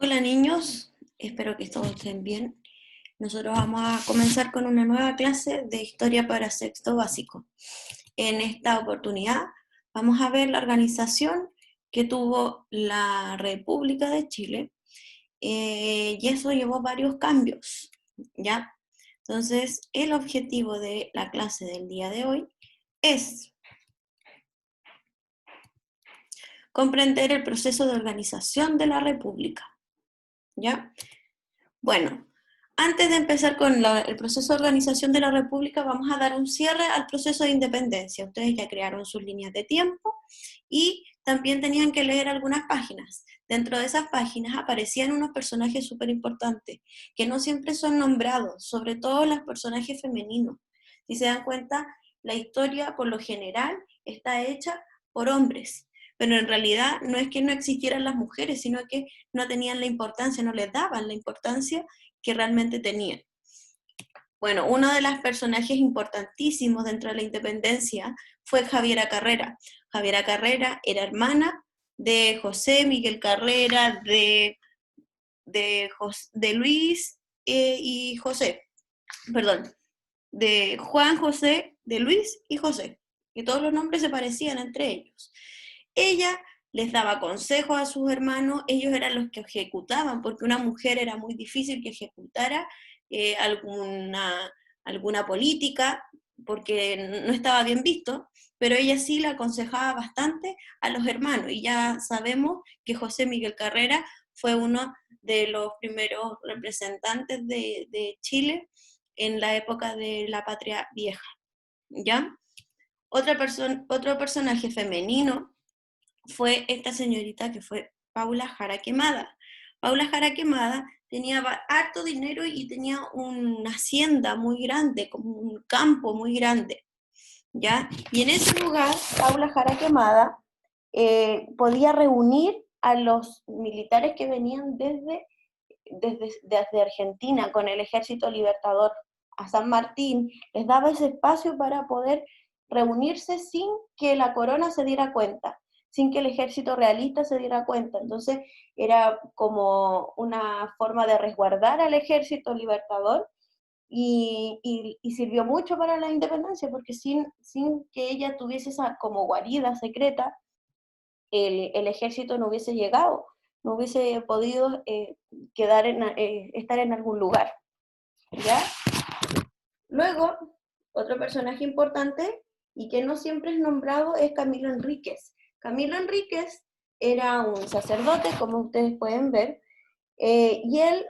Hola niños, espero que todos estén bien. Nosotros vamos a comenzar con una nueva clase de historia para sexto básico. En esta oportunidad vamos a ver la organización que tuvo la República de Chile y eso llevó varios cambios, ¿ya? Entonces, el objetivo de la clase del día de hoy es comprender el proceso de organización de la República, ¿ya? Bueno, antes de empezar con el proceso de organización de la República, vamos a dar un cierre al proceso de independencia. Ustedes ya crearon sus líneas de tiempo y también tenían que leer algunas páginas. Dentro de esas páginas aparecían unos personajes súper importantes, que no siempre son nombrados, sobre todo los personajes femeninos. Si se dan cuenta, la historia por lo general está hecha por hombres, pero en realidad no es que no existieran las mujeres, sino que no tenían la importancia, no les daban la importancia que realmente tenían. Bueno, uno de los personajes importantísimos dentro de la independencia fue Javiera Carrera. Javiera Carrera era hermana de José Miguel Carrera, de Luis y José, perdón, de Juan José, de Luis y José, que todos los nombres se parecían entre ellos. Ella les daba consejos a sus hermanos, ellos eran los que ejecutaban, porque una mujer era muy difícil que ejecutara alguna política, porque no estaba bien visto, pero ella sí la aconsejaba bastante a los hermanos, y ya sabemos que José Miguel Carrera fue uno de los primeros representantes de Chile en la época de la Patria Vieja, ¿ya? Otro personaje femenino fue esta señorita que fue Paula Jara Quemada. Paula Jara Quemada tenía harto dinero y tenía una hacienda muy grande, como un campo muy grande, ¿ya? Y en ese lugar, Paula Jara Quemada podía reunir a los militares que venían desde Argentina con el Ejército Libertador a San Martín, les daba ese espacio para poder reunirse sin que la corona se diera cuenta, sin que el ejército realista se diera cuenta. Entonces era como una forma de resguardar al ejército libertador y sirvió mucho para la independencia, porque sin que ella tuviese esa como guarida secreta, el ejército no hubiese llegado, no hubiese podido estar en algún lugar, ¿ya? Luego, otro personaje importante y que no siempre es nombrado es Camilo Enríquez. Camilo Enríquez era un sacerdote, como ustedes pueden ver, y él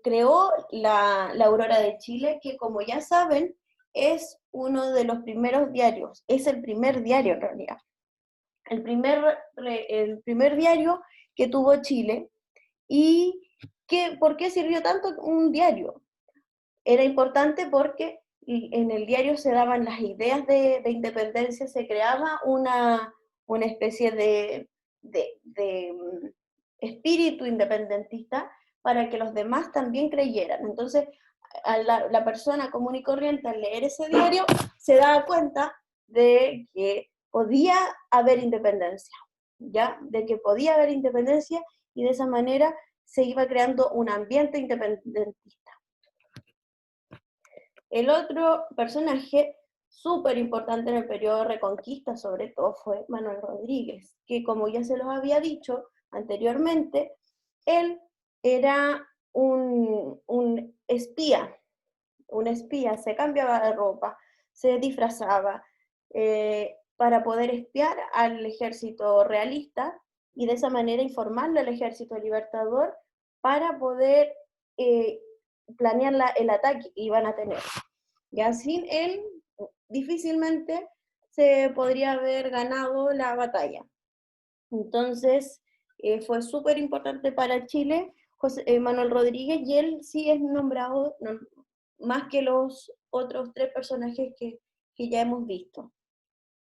creó la Aurora de Chile, que como ya saben, es uno de los primeros diarios, es el primer diario en realidad, el primer diario que tuvo Chile. ¿Y por qué sirvió tanto un diario? Era importante porque en el diario se daban las ideas de independencia, se creaba una especie de espíritu independentista para que los demás también creyeran. Entonces, a la persona común y corriente al leer ese diario se daba cuenta de que podía haber independencia, ¿ya? De que podía haber independencia y de esa manera se iba creando un ambiente independentista. El otro personaje súper importante en el periodo de Reconquista, sobre todo, fue Manuel Rodríguez, que como ya se los había dicho anteriormente, él era un espía, se cambiaba de ropa, se disfrazaba para poder espiar al ejército realista y de esa manera informarle al ejército libertador para poder planear el ataque que iban a tener. Ya sin él, difícilmente se podría haber ganado la batalla. Entonces, fue súper importante para Chile Manuel Rodríguez, y él sí es nombrado más que los otros tres personajes que ya hemos visto.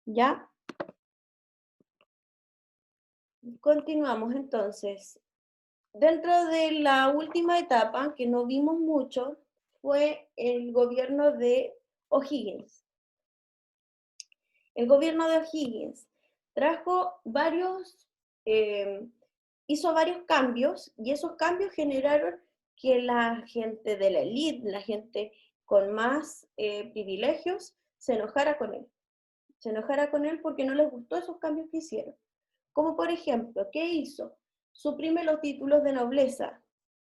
¿Ya? Continuamos entonces. Dentro de la última etapa, que no vimos mucho, fue el gobierno de O'Higgins. El gobierno de O'Higgins trajo varios hizo varios cambios, y esos cambios generaron que la gente de la élite, la gente con más privilegios, se enojara con él. Se enojara con él porque no les gustó esos cambios que hicieron. Como por ejemplo, ¿qué hizo? Suprime los títulos de nobleza,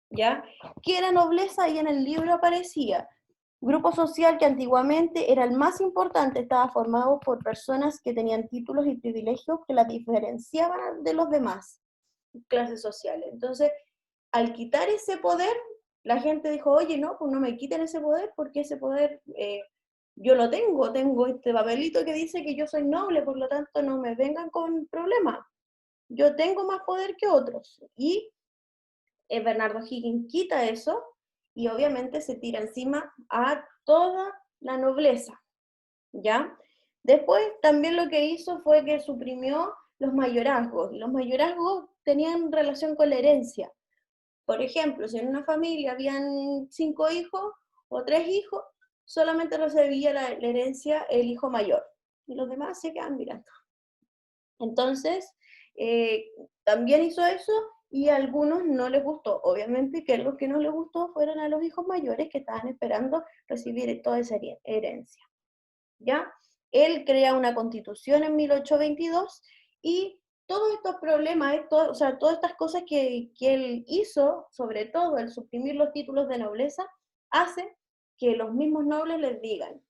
¿ya? ¿Qué era nobleza? Y en el libro aparecía, grupo social que antiguamente era el más importante, estaba formado por personas que tenían títulos y privilegios que las diferenciaban de los demás clases sociales. Entonces, al quitar ese poder, la gente dijo, oye, no, pues no me quiten ese poder, porque ese poder yo lo tengo este papelito que dice que yo soy noble, por lo tanto no me vengan con problemas. Yo tengo más poder que otros. Y Bernardo Higgins quita eso y obviamente se tira encima a toda la nobleza, ¿ya? Después también lo que hizo fue que suprimió los mayorazgos. Los mayorazgos tenían relación con la herencia. Por ejemplo, si en una familia habían 5 hijos o 3 hijos, solamente recibía la herencia el hijo mayor y los demás se quedan mirando. Entonces, también hizo eso y a algunos no les gustó. Obviamente que los que no les gustó fueron a los hijos mayores que estaban esperando recibir toda esa herencia. ¿Ya? Él crea una constitución en 1822 y todos estos problemas, o sea, todas estas cosas que él hizo, sobre todo el suprimir los títulos de nobleza, hace que los mismos nobles les digan,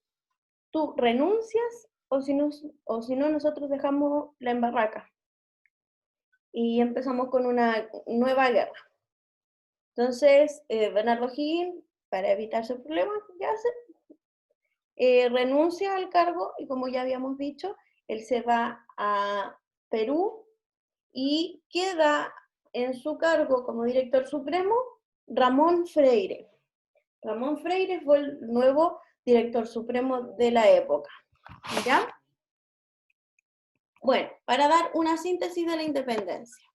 tú renuncias o si no nosotros dejamos la embarraca. Y empezamos con una nueva guerra. Entonces, Bernardo Higgins, para evitarse problemas, ya renuncia al cargo y como ya habíamos dicho, él se va a Perú y queda en su cargo como director supremo Ramón Freire. Ramón Freire fue el nuevo director supremo de la época. ¿Ya? Bueno, para dar una síntesis de la independencia.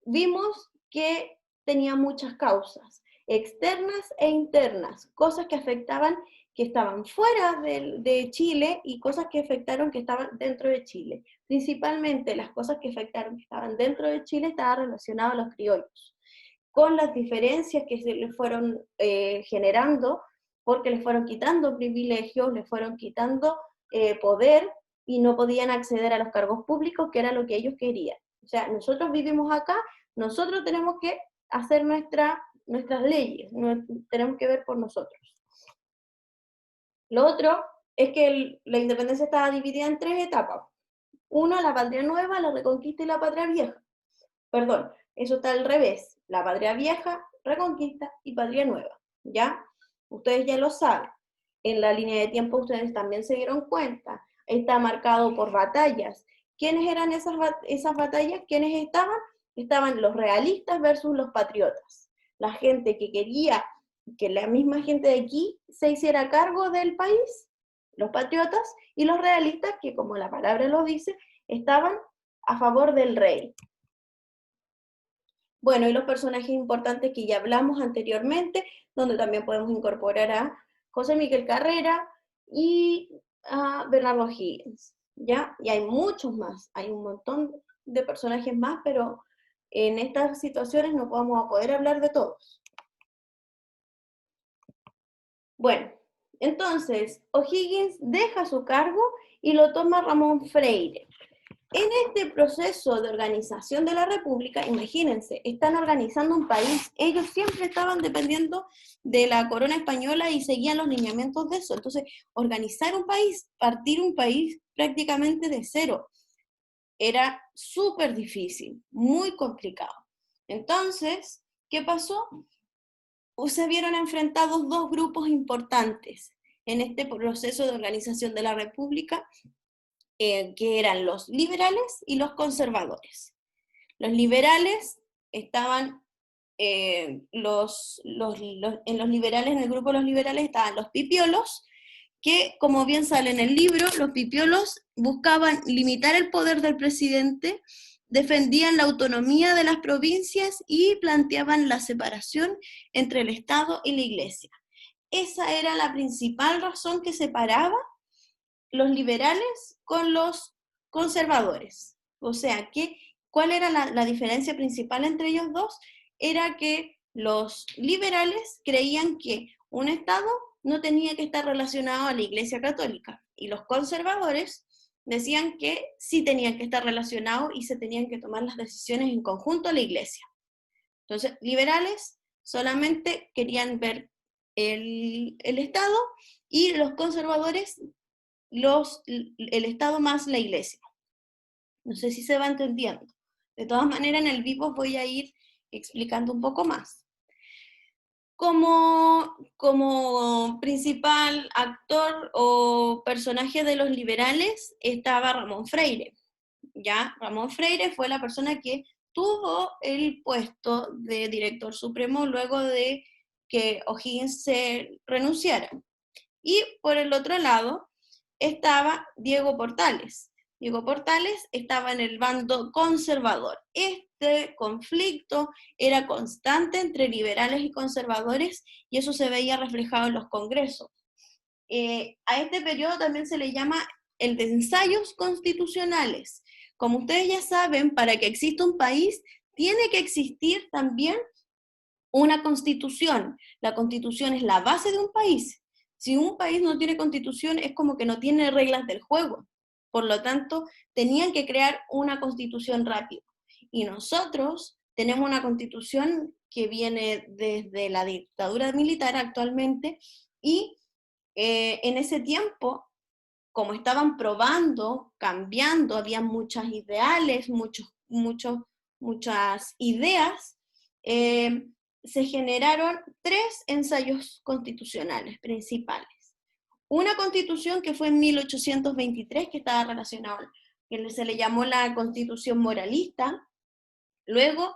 Vimos que tenía muchas causas, externas e internas, cosas que afectaban, que estaban fuera de Chile y cosas que afectaron que estaban dentro de Chile. Principalmente las cosas que afectaron que estaban dentro de Chile estaban relacionadas a los criollos, con las diferencias que se les fueron generando, porque les fueron quitando privilegios, les fueron quitando poder y no podían acceder a los cargos públicos, que era lo que ellos querían. O sea, nosotros vivimos acá, nosotros tenemos que hacer nuestras leyes, tenemos que ver por nosotros. Lo otro es que la independencia estaba dividida en 3 etapas. Uno, la patria nueva, la reconquista y la patria vieja. Perdón, eso está al revés. La patria vieja, reconquista y patria nueva. ¿Ya? Ustedes ya lo saben. En la línea de tiempo ustedes también se dieron cuenta. Está marcado por batallas. ¿Quiénes eran esas batallas? ¿Quiénes estaban? Estaban los realistas versus los patriotas. La gente que quería que la misma gente de aquí se hiciera cargo del país, los patriotas, y los realistas, que como la palabra lo dice, estaban a favor del rey. Bueno, y los personajes importantes que ya hablamos anteriormente, donde también podemos incorporar a José Miguel Carrera y a Bernardo Higgins, ¿ya? Y hay muchos más, hay un montón de personajes más, pero en estas situaciones no vamos a poder hablar de todos. Bueno, entonces O'Higgins deja su cargo y lo toma Ramón Freire. En este proceso de organización de la República, imagínense, están organizando un país, ellos siempre estaban dependiendo de la corona española y seguían los lineamientos de eso. Entonces, organizar un país, partir un país prácticamente de cero, era súper difícil, muy complicado. Entonces, ¿qué pasó? Se vieron enfrentados 2 grupos importantes en este proceso de organización de la República, que eran los liberales y los conservadores. Los liberales estaban, en los liberales, en el grupo de los liberales estaban los pipiolos, que como bien sale en el libro, los pipiolos buscaban limitar el poder del presidente, defendían la autonomía de las provincias y planteaban la separación entre el Estado y la Iglesia. Esa era la principal razón que separaba los liberales con los conservadores. O sea, que ¿Cuál era la diferencia principal entre ellos dos? Era que los liberales creían que un Estado no tenía que estar relacionado a la Iglesia Católica, y los conservadores decían que sí tenían que estar relacionados y se tenían que tomar las decisiones en conjunto a la Iglesia. Entonces, liberales solamente querían ver el Estado, y los conservadores el Estado más la Iglesia. No sé si se va entendiendo. De todas maneras, en el vivo voy a ir explicando un poco más. Como principal actor o personaje de los liberales estaba Ramón Freire. ¿Ya? Ramón Freire fue la persona que tuvo el puesto de director supremo luego de que O'Higgins se renunciara. Y por el otro lado estaba Diego Portales. Diego Portales estaba en el bando conservador. Este conflicto era constante entre liberales y conservadores, y eso se veía reflejado en los congresos. A este periodo también se le llama el de ensayos constitucionales. Como ustedes ya saben, para que exista un país, tiene que existir también una constitución. La constitución es la base de un país. Si un país no tiene constitución, es como que no tiene reglas del juego. Por lo tanto, tenían que crear una constitución rápido. Y nosotros tenemos una constitución que viene desde la dictadura militar actualmente, y en ese tiempo, como estaban probando, cambiando, había muchas ideales, muchas ideas, se generaron 3 ensayos constitucionales principales. Una constitución que fue en 1823, que estaba relacionada, que se le llamó la Constitución Moralista. Luego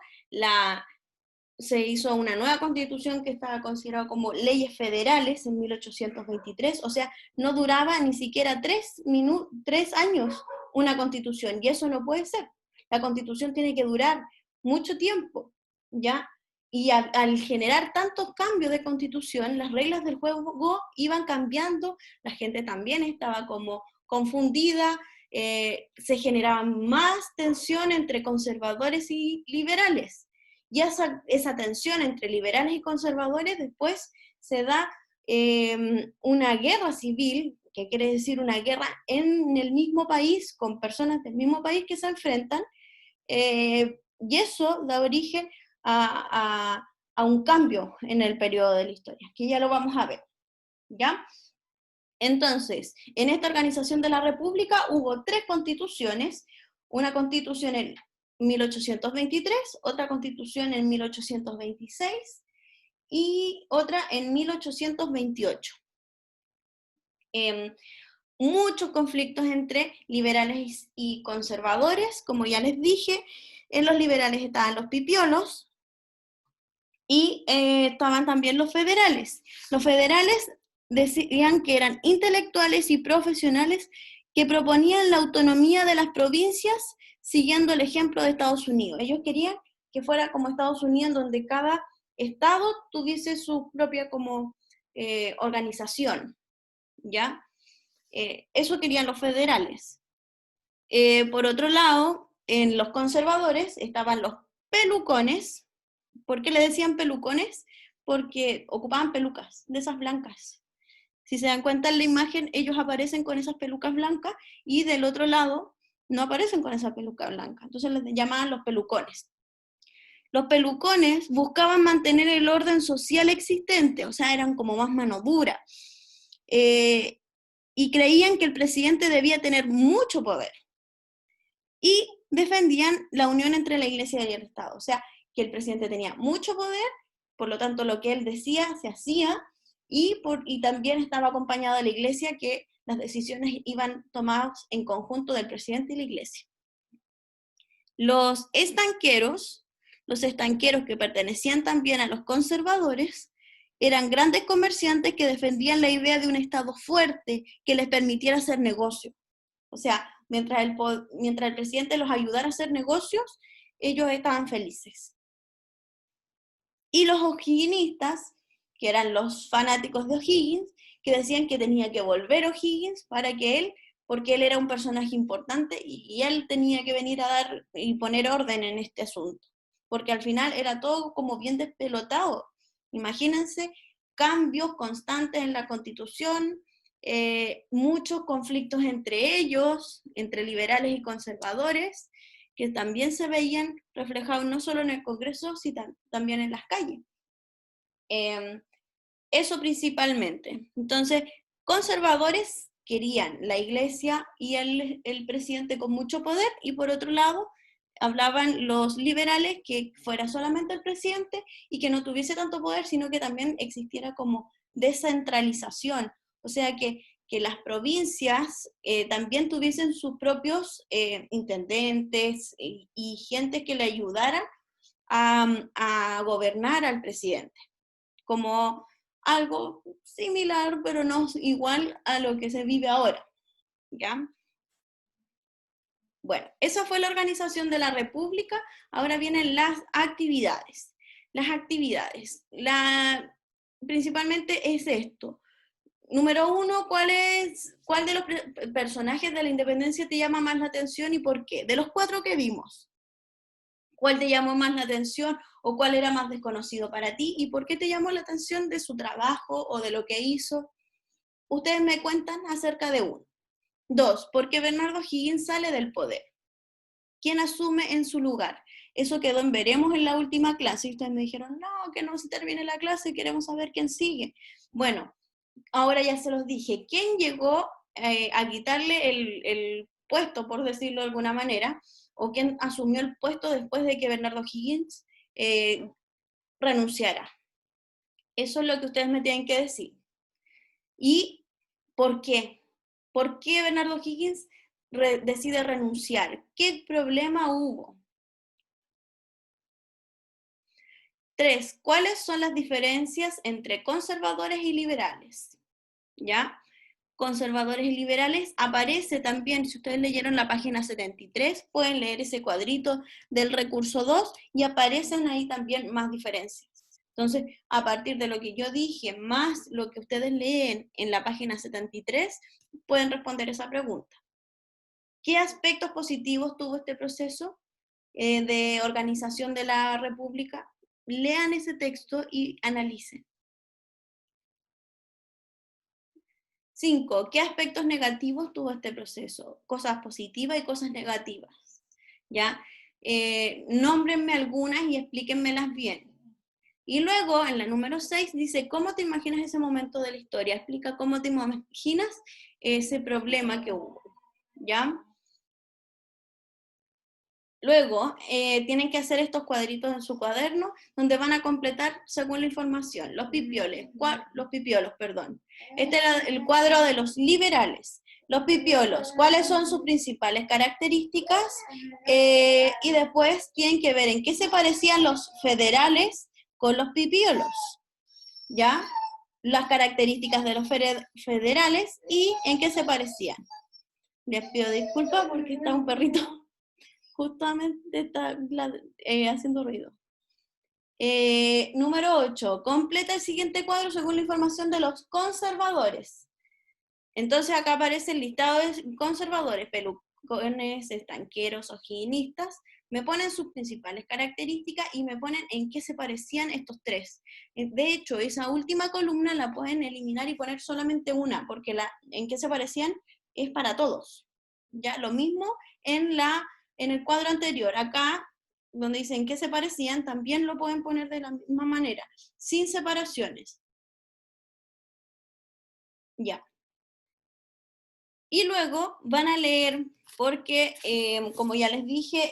se hizo una nueva constitución que estaba considerada como leyes federales en 1823, o sea, no duraba ni siquiera 3 años una constitución, y eso no puede ser. La constitución tiene que durar mucho tiempo, ¿ya? Y al generar tantos cambios de constitución, las reglas del juego iban cambiando, la gente también estaba como confundida, se generaba más tensión entre conservadores y liberales. Y esa tensión entre liberales y conservadores después se da una guerra civil, que quiere decir una guerra en el mismo país, con personas del mismo país que se enfrentan, y eso da origen a un cambio en el periodo de la historia, que ya lo vamos a ver, ¿ya? Entonces, en esta organización de la República hubo 3 constituciones, una constitución en 1823, otra constitución en 1826 y otra en 1828. Muchos conflictos entre liberales y conservadores, como ya les dije. En los liberales estaban los pipiolos y estaban también los federales. Los federales decían que eran intelectuales y profesionales que proponían la autonomía de las provincias siguiendo el ejemplo de Estados Unidos. Ellos querían que fuera como Estados Unidos, donde cada estado tuviese su propia como organización, ¿ya? Eso querían los federales. Por otro lado, en los conservadores estaban los pelucones. ¿Por qué le decían pelucones? Porque ocupaban pelucas, de esas blancas. Si se dan cuenta en la imagen, ellos aparecen con esas pelucas blancas, y del otro lado no aparecen con esa peluca blanca. Entonces les llamaban los pelucones. Los pelucones buscaban mantener el orden social existente, o sea, eran como más mano dura. Y creían que el presidente debía tener mucho poder. Y defendían la unión entre la Iglesia y el Estado, o sea, que el presidente tenía mucho poder, por lo tanto lo que él decía se hacía, y también estaba acompañado de la Iglesia, que las decisiones iban tomadas en conjunto del presidente y la Iglesia. Los estanqueros que pertenecían también a los conservadores, eran grandes comerciantes que defendían la idea de un Estado fuerte que les permitiera hacer negocio. O sea, mientras el presidente los ayudara a hacer negocios, ellos estaban felices. Y los o'higginistas, que eran los fanáticos de O'Higgins, que decían que tenía que volver O'Higgins para que él porque él era un personaje importante y él tenía que venir a dar y poner orden en este asunto, porque al final era todo como bien despelotado. Imagínense cambios constantes en la Constitución, muchos conflictos entre ellos, entre liberales y conservadores, que también se veían reflejados no solo en el Congreso, sino también en las calles. Eso principalmente. Entonces, conservadores querían la iglesia y el presidente con mucho poder, y por otro lado, hablaban los liberales que fuera solamente el presidente y que no tuviese tanto poder, sino que también existiera como descentralización, o sea que las provincias también tuviesen sus propios intendentes y gente que le ayudara a gobernar al presidente, como algo similar, pero no igual a lo que se vive ahora, ¿ya? Bueno, esa fue la organización de la República. Ahora vienen las actividades. Las actividades, principalmente es esto. Número uno, ¿cuál de los personajes de la independencia te llama más la atención y por qué? De los 4 que vimos, ¿cuál te llamó más la atención o cuál era más desconocido para ti y por qué te llamó la atención de su trabajo o de lo que hizo? Ustedes me cuentan acerca de uno. 2, ¿por qué Bernardo Higgins sale del poder? ¿Quién asume en su lugar? Eso quedó en veremos en la última clase y ustedes me dijeron, no, que no se termine la clase, queremos saber quién sigue. Bueno, ahora ya se los dije. ¿Quién llegó a quitarle el puesto, por decirlo de alguna manera, o quién asumió el puesto después de que Bernardo Higgins renunciara? Eso es lo que ustedes me tienen que decir. ¿Y por qué? ¿Por qué Bernardo Higgins decide renunciar? ¿Qué problema hubo? 3, ¿cuáles son las diferencias entre conservadores y liberales? ¿Ya? Conservadores y liberales aparece también, si ustedes leyeron la página 73, pueden leer ese cuadrito del recurso 2 y aparecen ahí también más diferencias. Entonces, a partir de lo que yo dije, más lo que ustedes leen en la página 73, pueden responder esa pregunta. ¿Qué aspectos positivos tuvo este proceso de organización de la República? Lean ese texto y analicen. 5, ¿qué aspectos negativos tuvo este proceso? Cosas positivas y cosas negativas, ¿ya? Nómbrenme algunas y explíquenmelas bien. Y luego, en la número 6, dice, ¿cómo te imaginas ese momento de la historia? Explica cómo te imaginas ese problema que hubo, ¿ya? Luego, tienen que hacer estos cuadritos en su cuaderno, donde van a completar según la información. Los pipiolos, perdón. Este era el cuadro de los liberales. Los pipiolos, ¿cuáles son sus principales características? Y después tienen que ver en qué se parecían los federales con los pipiolos, ¿ya? Las características de los federales y en qué se parecían. Les pido disculpas porque está un perrito justamente está haciendo ruido. Número 8. Completa el siguiente cuadro según la información de los conservadores. Entonces acá aparece el listado de conservadores, pelucones, estanqueros, ojinistas. Me ponen sus principales características y me ponen en qué se parecían estos 3. De hecho, esa última columna la pueden eliminar y poner solamente una, porque en qué se parecían es para todos. Ya lo mismo en el cuadro anterior, acá, donde dicen que se parecían, también lo pueden poner de la misma manera, sin separaciones. Ya. Y luego van a leer, porque, como ya les dije,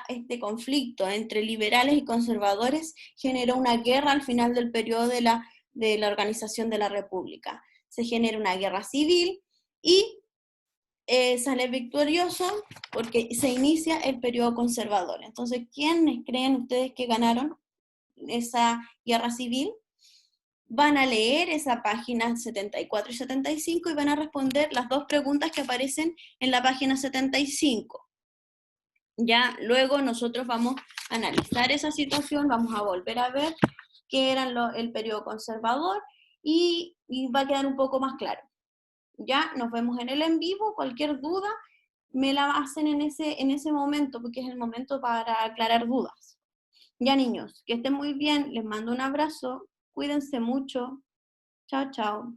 este conflicto entre liberales y conservadores generó una guerra al final del periodo de la organización de la República. Se genera una guerra civil y sale victorioso porque se inicia el periodo conservador. Entonces, ¿quiénes creen ustedes que ganaron esa guerra civil? Van a leer esa página 74 y 75 y van a responder las 2 preguntas que aparecen en la página 75. Ya luego nosotros vamos a analizar esa situación, vamos a volver a ver qué era el periodo conservador y va a quedar un poco más claro. Ya nos vemos en el en vivo, cualquier duda me la hacen en ese momento, porque es el momento para aclarar dudas. Ya niños, que estén muy bien, les mando un abrazo, cuídense mucho, chao, chao.